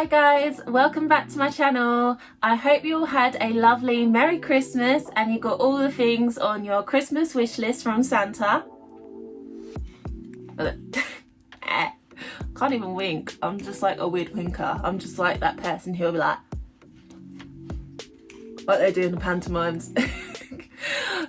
Hi guys, welcome back to my channel. I hope you all had a lovely Merry Christmas and you got all the things on your Christmas wish list from Santa. Can't even wink. I'm just like a weird winker. I'm just like that person who'll be like they do in the pantomimes.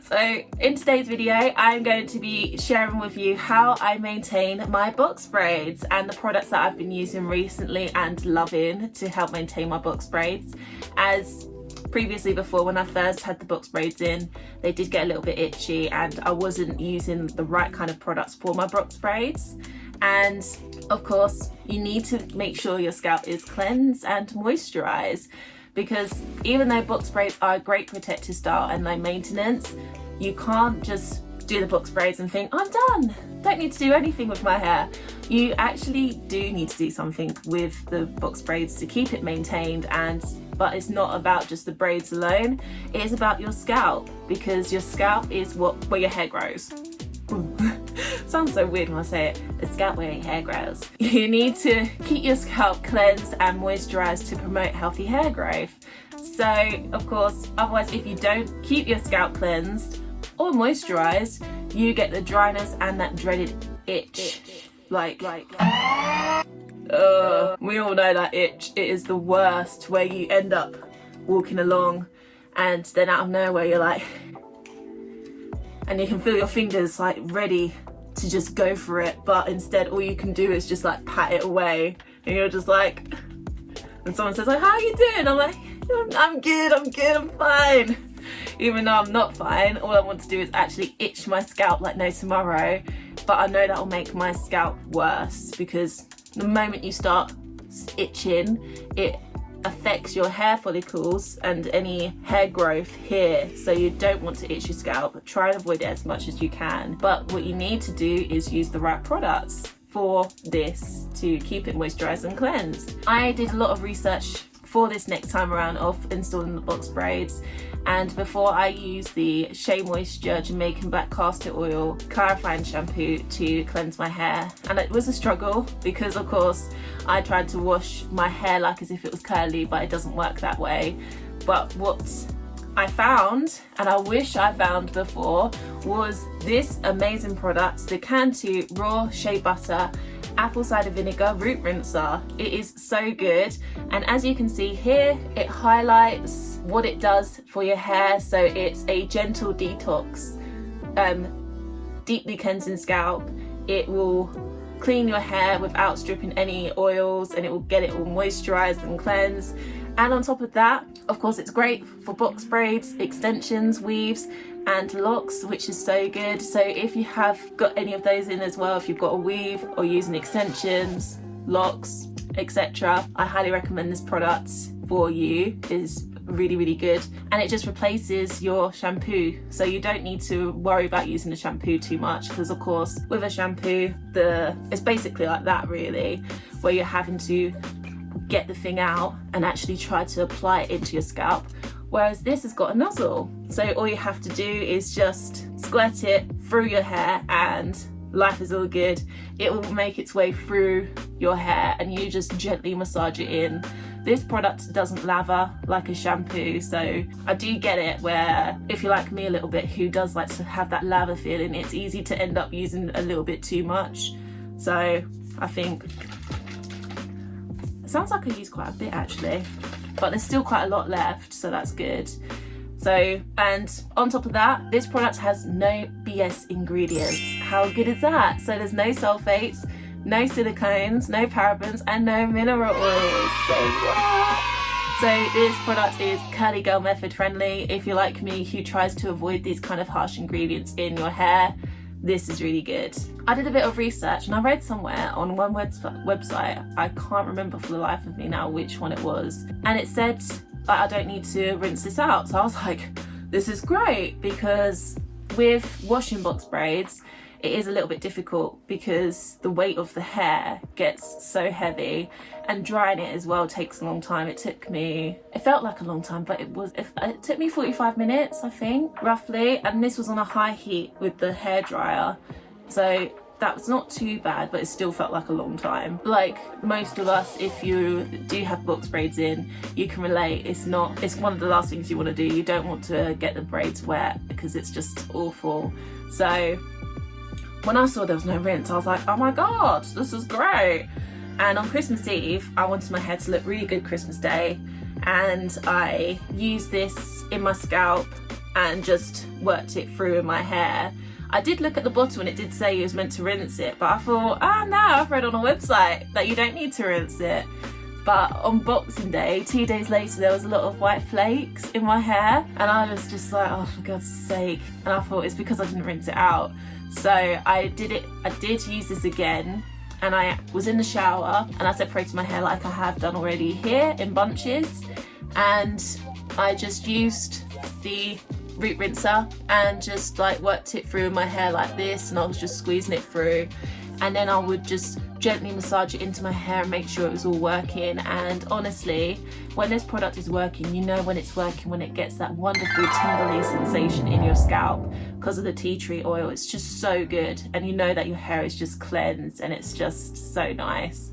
So in today's video, I'm going to be sharing with you how I maintain my box braids and the products that I've been using recently and loving to help maintain my box braids. As previously before, when I first had the box braids in, they did get a little bit itchy and I wasn't using the right kind of products for my box braids. And of course, you need to make sure your scalp is cleansed and moisturised, because even though box braids are a great protective style and low maintenance, you can't just do the box braids and think, I'm done, don't need to do anything with my hair. You actually do need to do something with the box braids to keep it maintained, but it's not about just the braids alone, it is about your scalp, because your scalp is where your hair grows. Sounds so weird when I say it. The scalp where your hair grows. You need to keep your scalp cleansed and moisturised to promote healthy hair growth. So of course, otherwise if you don't keep your scalp cleansed or moisturised, you get the dryness and that dreaded itch. We all know that itch. It is the worst, where you end up walking along and then out of nowhere you're like, and you can feel your fingers like ready to just go for it, but instead all you can do is just like pat it away, and you're just like, and someone says like, how are you doing? I'm like, I'm good, I'm fine. Even though I'm not fine, all I want to do is actually itch my scalp like no tomorrow, but I know that will make my scalp worse, because the moment you start itching, it affects your hair follicles and any hair growth here, so you don't want to itch your scalp. Try and avoid it as much as you can, but what you need to do is use the right products for this to keep it moisturized and cleansed. I did a lot of research for this next time around of installing the box braids, and before I used the Shea Moisture Jamaican Black Castor Oil clarifying shampoo to cleanse my hair, and it was a struggle because of course I tried to wash my hair like as if it was curly, but it doesn't work that way. But what I found, and I wish I found before, was this amazing product, the Cantu Raw Shea Butter Apple Cider Vinegar Root Rinser. It is so good, and as you can see here, it highlights what it does for your hair. So it's a gentle detox, deeply cleansing scalp. It will clean your hair without stripping any oils, and it will get it all moisturized and cleansed. And on top of that, of course, it's great for box braids, extensions, weaves and locks, which is so good. So if you have got any of those in as well, if you've got a weave or using extensions, locks, etc., I highly recommend this product for you. It's really good, and it just replaces your shampoo, so you don't need to worry about using the shampoo too much, because of course with a shampoo it's basically like that really, where you're having to get the thing out and actually try to apply it into your scalp, whereas this has got a nozzle, so all you have to do is just squirt it through your hair and life is all good. It will make its way through your hair and you just gently massage it in. This product doesn't lather like a shampoo, so I do get it where if you're like me a little bit who does like to have that lather feeling, it's easy to end up using a little bit too much. So I think it sounds like I use quite a bit actually, but there's still quite a lot left, so that's good. So, and on top of that, this product has no BS ingredients. How good is that? So there's no sulfates, no silicones, no parabens, and no mineral oils. So this product is curly girl method friendly. If you're like me who tries to avoid these kind of harsh ingredients in your hair, this is really good. I did a bit of research and I read somewhere on one website, I can't remember for the life of me now which one it was, and it said I don't need to rinse this out. So I was like, this is great, because with washing box braids, it is a little bit difficult because the weight of the hair gets so heavy, and drying it as well takes a long time. It felt like a long time, but it took me 45 minutes, I think, roughly. And this was on a high heat with the hairdryer. So that was not too bad, but it still felt like a long time. Like most of us, if you do have box braids in, you can relate. It's one of the last things you want to do. You don't want to get the braids wet because it's just awful. So when I saw there was no rinse, I was like, oh my god, this is great. And on Christmas Eve, I wanted my hair to look really good Christmas Day, and I used this in my scalp and just worked it through in my hair. I did look at the bottle and it did say you was meant to rinse it, but I thought, no, I've read on a website that you don't need to rinse it. But on Boxing Day, 2 days later, there was a lot of white flakes in my hair, and I was just like, oh, for God's sake. And I thought it's because I didn't rinse it out. So I did use this again, and I was in the shower and I separated my hair like I have done already here in bunches, and I just used the root rinser and just like worked it through in my hair like this, and I was just squeezing it through, and then I would just gently massage it into my hair and make sure it was all working. And honestly, when this product is working, you know when it's working when it gets that wonderful tingly sensation in your scalp because of the tea tree oil. It's just so good, and you know that your hair is just cleansed and it's just so nice.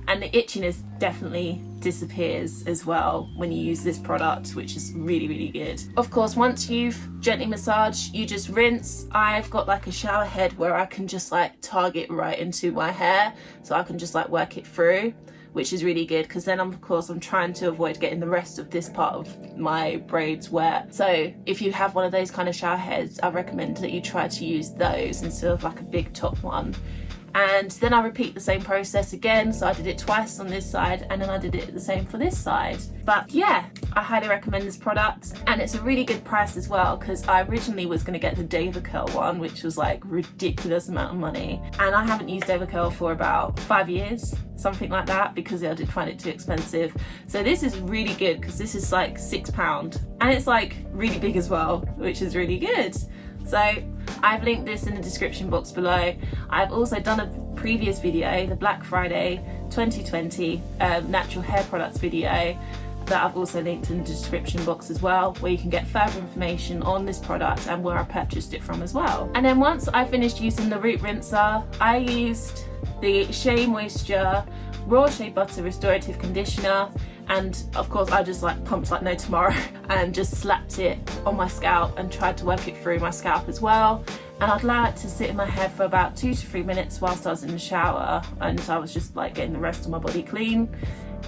And the itchiness definitely disappears as well when you use this product, which is really, really good. Of course, once you've gently massaged, you just rinse. I've got like a shower head where I can just like target right into my hair, so I can just like work it through, which is really good, because then of course I'm trying to avoid getting the rest of this part of my braids wet. So if you have one of those kind of shower heads, I recommend that you try to use those instead of like a big top one. And then I repeat the same process again, so I did it twice on this side and then I did it the same for this side. But yeah, I highly recommend this product, and it's a really good price as well, because I originally was going to get the Dava Curl one, which was like ridiculous amount of money, and I haven't used Dava Curl for about 5 years, something like that, because I did find it too expensive. So this is really good because this is like £6 and it's like really big as well, which is really good. So I've linked this in the description box below. I've also done a previous video, the Black Friday 2020 natural hair products video, that I've also linked in the description box as well, where you can get further information on this product and where I purchased it from as well. And then once I finished using the root rinser, I used the Shea Moisture Raw Shea Butter Restorative Conditioner, and of course I just like pumped like no tomorrow and just slapped it on my scalp and tried to work it through my scalp as well. And I'd allow it to sit in my hair for about 2 to 3 minutes whilst I was in the shower, and I was just like getting the rest of my body clean,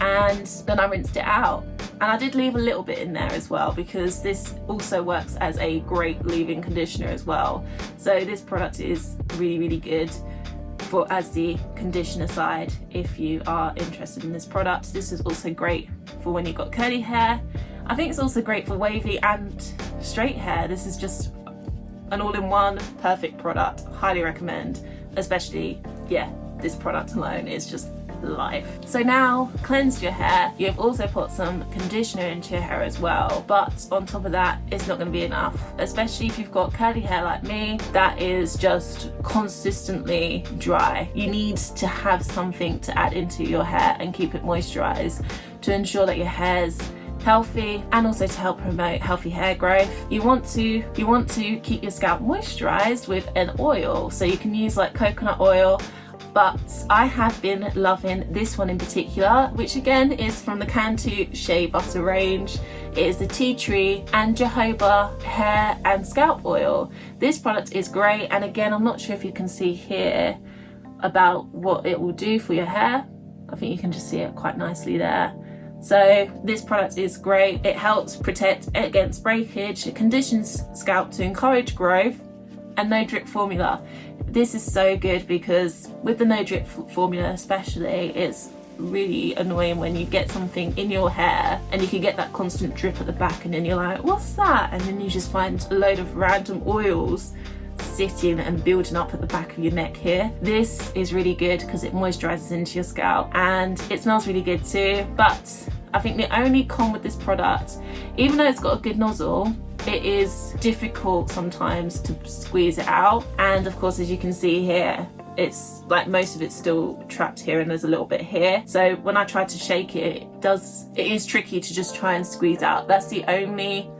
and then I rinsed it out. And I did leave a little bit in there as well, because this also works as a great leave-in conditioner as well. So this product is really, really good for as the conditioner side. If you are interested in this product, this is also great for when you've got curly hair. I think it's also great for wavy and straight hair. This is just an all-in-one perfect product. Highly recommend, especially, yeah, this product alone is just life. So now, cleansed your hair, you've also put some conditioner into your hair as well, but on top of that, it's not going to be enough, especially if you've got curly hair like me that is just consistently dry. You need to have something to add into your hair and keep it moisturized to ensure that your hair's healthy, and also to help promote healthy hair growth. You want to keep your scalp moisturized with an oil, so you can use like coconut oil, but I have been loving this one in particular, which again is from the Cantu Shea Butter range. It is the tea tree and jojoba hair and scalp oil. This product is great, and again, I'm not sure if you can see here about what it will do for your hair. I think you can just see it quite nicely there. So this product is great. It helps protect against breakage, it conditions scalp to encourage growth, and no drip formula. This is so good because with the no drip formula especially, it's really annoying when you get something in your hair and you can get that constant drip at the back, and then you're like, what's that? And then you just find a load of random oils sitting and building up at the back of your neck here. This is really good because it moisturizes into your scalp and it smells really good too. But I think the only con with this product, even though it's got a good nozzle, it is difficult sometimes to squeeze it out. And of course, as you can see here, it's like most of it's still trapped here and there's a little bit here. So when I try to shake it, it is tricky to just try and squeeze out. That's the only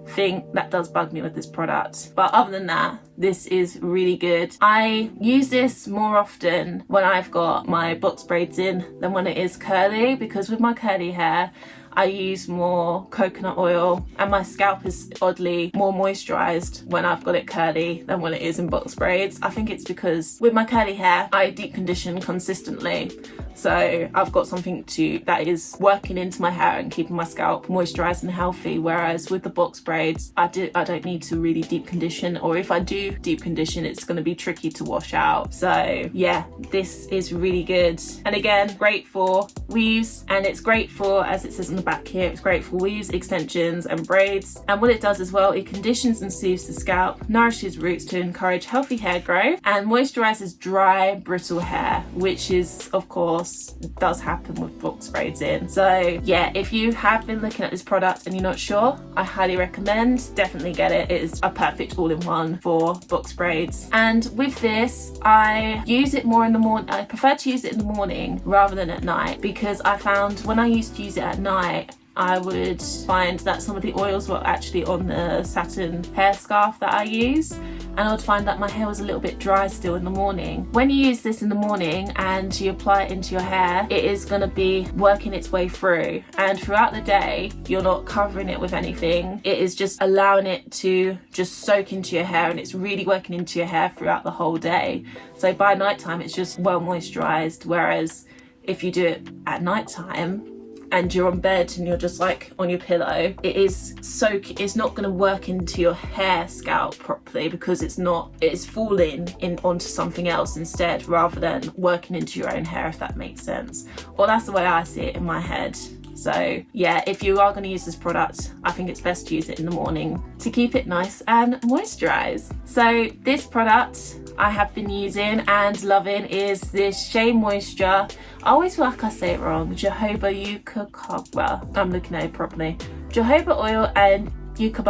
thing that does bug me with this product. But other than that, this is really good. I use this more often when I've got my box braids in than when it is curly, because with my curly hair I use more coconut oil and my scalp is oddly more moisturised when I've got it curly than when it is in box braids. I think it's because with my curly hair I deep condition consistently, so I've got something that is working into my hair and keeping my scalp moisturised and healthy, whereas with the box braids I don't need to really deep condition, or if I do deep condition it's going to be tricky to wash out. So yeah, this is really good, and again great for weaves, and it's great for, as it says on the back here, it's great for weaves, extensions and braids. And what it does as well, it conditions and soothes the scalp, nourishes roots to encourage healthy hair growth, and moisturises dry brittle hair, which is of course does happen with box braids in. So yeah, if you have been looking at this product and you're not sure, I highly recommend, definitely get it. It is a perfect all-in-one for box braids. And with this I use it more in the morning. I prefer to use it in the morning rather than at night, because I found when I used to use it at night I would find that some of the oils were actually on the satin hair scarf that I use, and I would find that my hair was a little bit dry still in the morning. When you use this in the morning and you apply it into your hair, it is going to be working its way through, and throughout the day you're not covering it with anything. It is just allowing it to just soak into your hair, and it's really working into your hair throughout the whole day. So by nighttime it's just well moisturized, whereas if you do it at nighttime and you're on bed and you're just like on your pillow, it's not going to work into your hair scalp properly, because it's falling in onto something else instead, rather than working into your own hair, if that makes sense. Or that's the way I see it in my head. So yeah, if you are going to use this product, I think it's best to use it in the morning to keep it nice and moisturized. So this product I have been using and loving is this Shea Moisture, I always feel like I say it wrong, jojoba yucca, well, I'm looking at it properly, jojoba oil and yucca,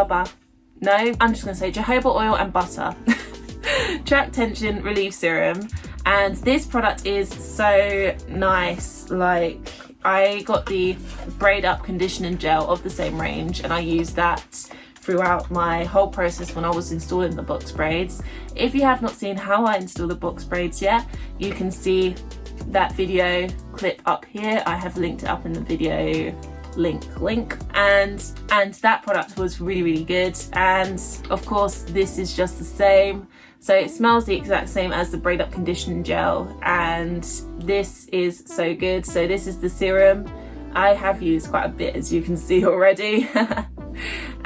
no, I'm just going to say jojoba oil and butter track tension relief serum. And this product is so nice. Like, I got the Braid Up conditioning gel of the same range, and I used that throughout my whole process when I was installing the box braids. If you have not seen how I install the box braids yet, you can see that video clip up here. I have linked it up in the video link, and that product was really good. And of course this is just the same, so it smells the exact same as the Braid Up conditioning gel, and this is so good. So this is the serum. I have used quite a bit, as you can see already.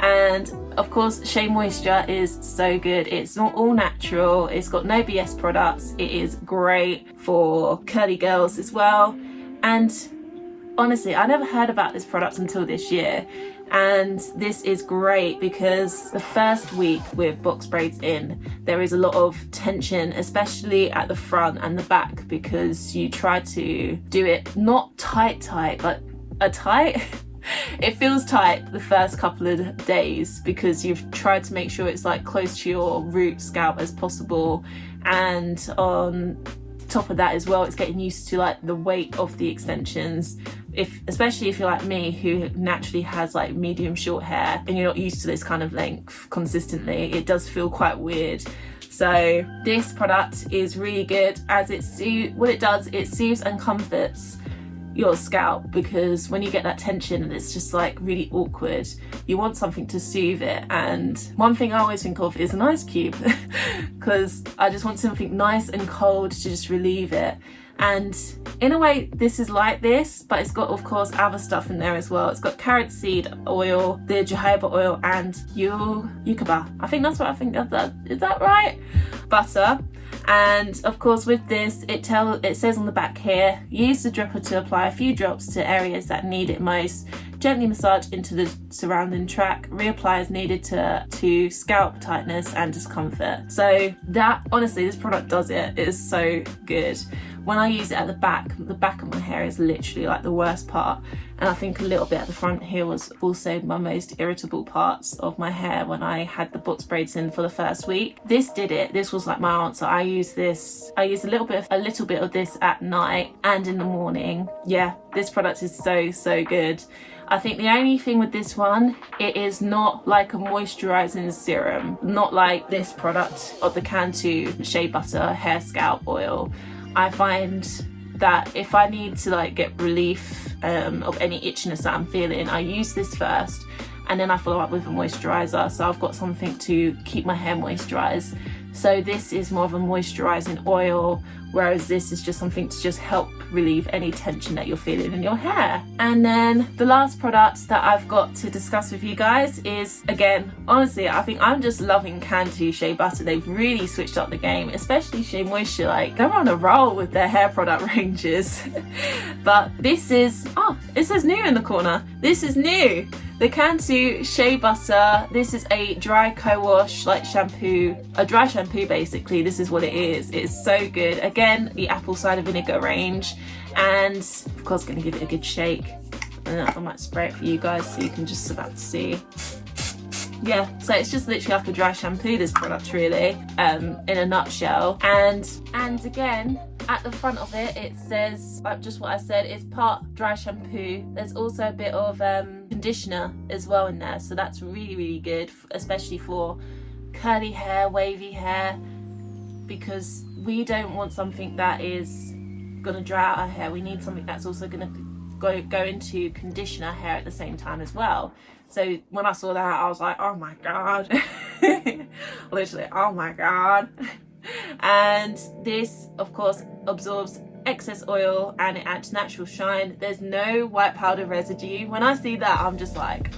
And of course Shea Moisture is so good. It's not all natural, it's got no BS products, it is great for curly girls as well. And honestly, I never heard about this product until this year, and this is great because the first week with box braids in, there is a lot of tension, especially at the front and the back, because you try to do it not tight but a tight it feels tight the first couple of days, because you've tried to make sure it's like close to your root scalp as possible, and on top of that as well, it's getting used to like the weight of the extensions. Especially if you're like me, who naturally has like medium short hair, and you're not used to this kind of length consistently, it does feel quite weird. So this product is really good, as what it does, it soothes and comforts your scalp, because when you get that tension and it's just like really awkward, you want something to soothe it. And one thing I always think of is an ice cube because I just want something nice and cold to just relieve it. And in a way this is like this, but it's got of course other stuff in there as well. It's got carrot seed oil, the jojoba oil, and yucca, I think that's what I think of that. Is that right? Butter. And of course with this, it says on the back here, use the dropper to apply a few drops to areas that need it most. Gently massage into the surrounding track. Reapply as needed to scalp tightness and discomfort. So that, honestly, this product does it. It is so good. When I use it at the back of my hair is literally like the worst part. And I think a little bit at the front here was also my most irritable parts of my hair when I had the box braids in for the first week. This did it. This was like my answer. I used a little bit of this at night and in the morning. Yeah, this product is so good. I think the only thing with this one, it is not like a moisturising serum, not like this product of the Cantu Shea Butter Hair Scalp Oil. I find that if I need to like get relief of any itchiness that I'm feeling, I use this first and then I follow up with a moisturiser, so I've got something to keep my hair moisturised. So this is more of a moisturising oil, whereas this is just something to just help relieve any tension that you're feeling in your hair. And then the last product that I've got to discuss with you guys is, again, honestly, I think I'm just loving Cantu Shea Butter. They've really switched up the game, especially Shea Moisture. Like, they're on a roll with their hair product ranges. But this is, oh, it says new in the corner. This is new. The Cantu Shea Butter, this is a dry co-wash, like shampoo, a dry shampoo basically. This is what it is. It's so good. Again, the apple cider vinegar range, and of course gonna give it a good shake. And I might spray it for you guys so you can just about to see. Yeah, so it's just literally like a dry shampoo, this product really, in a nutshell. And again, at the front of it, it says, like just what I said, it's part dry shampoo. There's also a bit of conditioner as well in there, so that's really, really good, especially for curly hair, wavy hair, because we don't want something that is gonna dry out our hair. We need something that's also gonna go into condition our hair at the same time as well. So when I saw that, I was like, oh my god. Literally, oh my god. And this of course absorbs excess oil and it adds natural shine. There's no white powder residue. When I see that, I'm just like,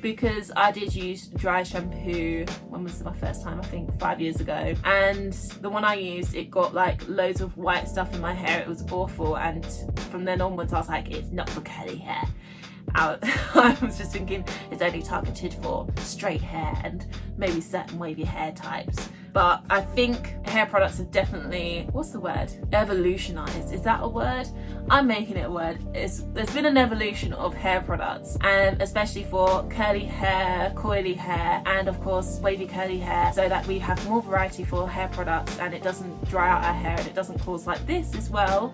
because I did use dry shampoo, when was my first time? I think 5 years ago, and the one I used, it got like loads of white stuff in my hair. It was awful, and from then onwards I was like, it's not for curly hair. I was just thinking it's only targeted for straight hair and maybe certain wavy hair types. But I think hair products have definitely, what's the word? Evolutionized. Is that a word? I'm making it a word. There's been an evolution of hair products, and especially for curly hair, coily hair, and of course wavy curly hair, so that we have more variety for hair products and it doesn't dry out our hair and it doesn't cause like this as well,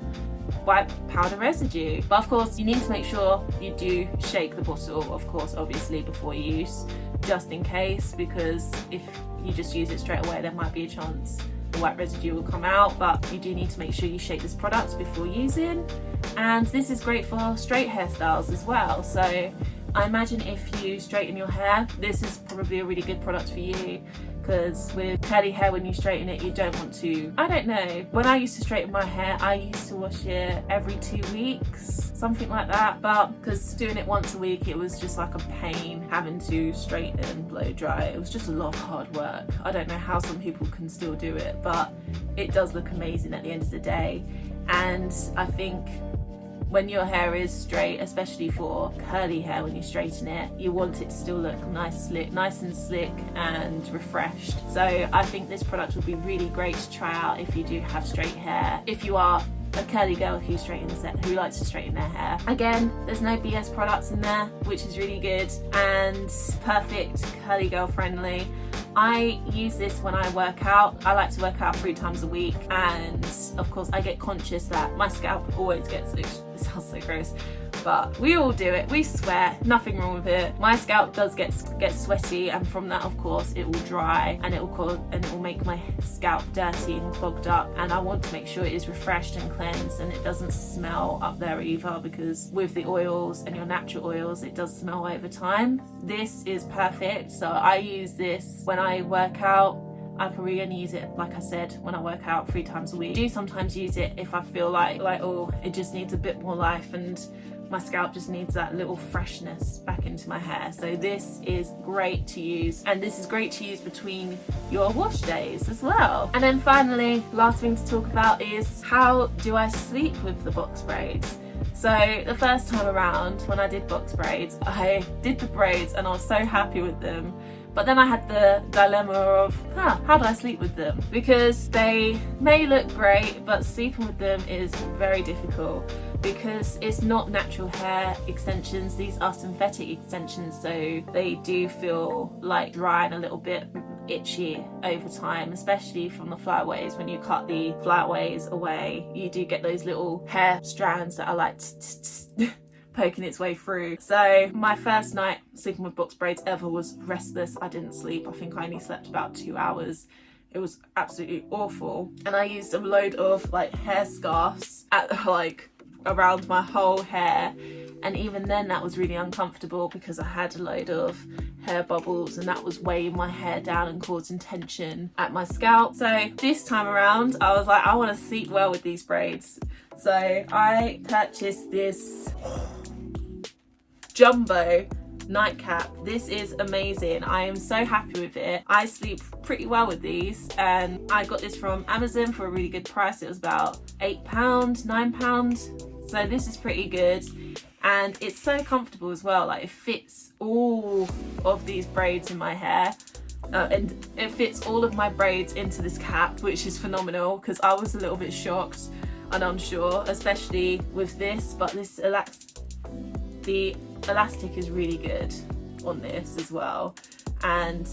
white powder residue. But of course you need to make sure you do shake the bottle, of course, obviously before use, just in case, because if you just use it straight away there might be a chance the white residue will come out. But you do need to make sure you shake this product before using. And this is great for straight hairstyles as well, so I imagine if you straighten your hair, this is probably a really good product for you, because with curly hair, when you straighten it, you don't want to, I don't know, when I used to straighten my hair, I used to wash it every 2 weeks, something like that, but because doing it once a week, it was just like a pain having to straighten and blow dry. It was just a lot of hard work. I don't know how some people can still do it, but it does look amazing at the end of the day. And I think when your hair is straight, especially for curly hair, when you straighten it, you want it to still look nice and slick and refreshed. So I think this product would be really great to try out if you do have straight hair, if you are a curly girl who likes to straighten their hair. Again, there's no BS products in there, which is really good and perfect curly girl friendly. I use this when I work out. I like to work out 3 times a week, and of course I get conscious that my scalp always gets, it sounds so gross, but we all do it, we sweat, nothing wrong with it. My scalp does get sweaty, and from that of course it will dry and it will make my scalp dirty and clogged up, and I want to make sure it is refreshed and cleansed and it doesn't smell up there either, because with the oils and your natural oils it does smell over time. This is perfect, so I use this when I work out. I probably only use it, like I said, when I work out 3 times a week. I do sometimes use it if I feel like oh, it just needs a bit more life and my scalp just needs that little freshness back into my hair. So this is great to use, and this is great to use between your wash days as well. And then finally, last thing to talk about is how do I sleep with the box braids. So the first time around when I did box braids, I did the braids and I was so happy with them. But then I had the dilemma of, how do I sleep with them? Because they may look great, but sleeping with them is very difficult because it's not natural hair extensions. These are synthetic extensions, so they do feel like dry and a little bit itchy over time, especially from the flyaways. When you cut the flyaways away, you do get those little hair strands that are like poking its way through. So my first night sleeping with box braids ever was restless. I didn't sleep. I think I only slept about 2 hours. It was absolutely awful. And I used a load of like hair scarves at like around my whole hair, and even then that was really uncomfortable because I had a load of hair bubbles and that was weighing my hair down and causing tension at my scalp. So this time around I was like, I want to sleep well with these braids. So I purchased this jumbo nightcap. This is amazing. I am so happy with it. I sleep pretty well with these, and I got this from Amazon for a really good price. It was about £8, £9. So this is pretty good, and it's so comfortable as well. Like, it fits all of these braids in my hair. And it fits all of my braids into this cap, which is phenomenal because I was a little bit shocked and unsure, especially with this, but this the elastic is really good on this as well, and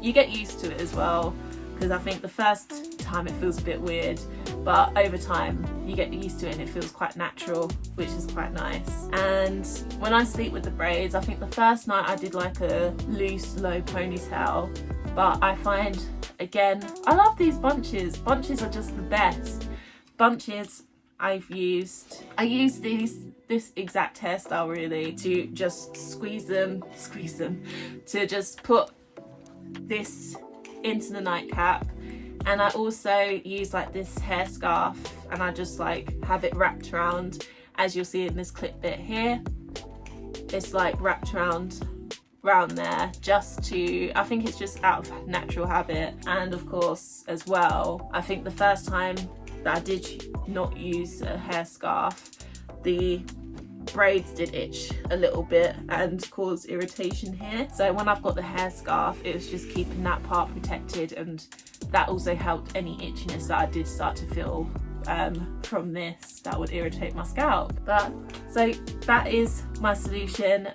you get used to it as well, because I think the first time it feels a bit weird, but over time you get used to it and it feels quite natural, which is quite nice. And when I sleep with the braids, I think the first night I did like a loose low ponytail, but I find, again, I love these bunches. Bunches are just the best. Bunches I use this exact hairstyle really to just squeeze them, to just put this into the nightcap. And I also use like this hair scarf, and I just like have it wrapped around, as you'll see in this clip bit here. It's like wrapped around there, just to, I think it's just out of natural habit. And of course as well, I think the first time that I did not use a hair scarf, the braids did itch a little bit and cause irritation here. So when I've got the hair scarf, it was just keeping that part protected, and that also helped any itchiness that I did start to feel from this that would irritate my scalp. But so that is my solution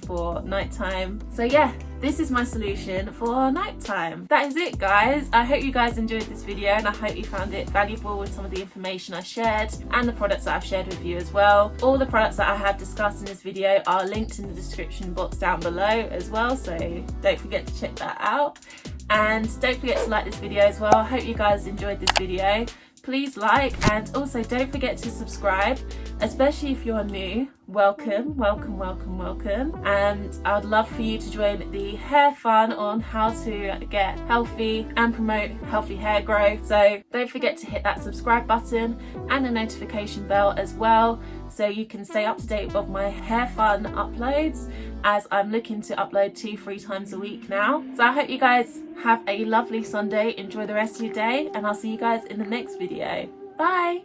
for nighttime. So yeah, this is my solution for nighttime. That is it, guys. I hope you guys enjoyed this video, and I hope you found it valuable with some of the information I shared and the products that I've shared with you as well. All the products that I have discussed in this video are linked in the description box down below as well, so don't forget to check that out. And don't forget to like this video as well. I hope you guys enjoyed this video. Please like, and also don't forget to subscribe, especially if you're new. Welcome. And I would love for you to join the hair fun on how to get healthy and promote healthy hair growth. So don't forget to hit that subscribe button and the notification bell as well, so you can stay up to date with my hair fun uploads, as I'm looking to upload 2-3 times a week now. So I hope you guys have a lovely Sunday. Enjoy the rest of your day, and I'll see you guys in the next video. Bye.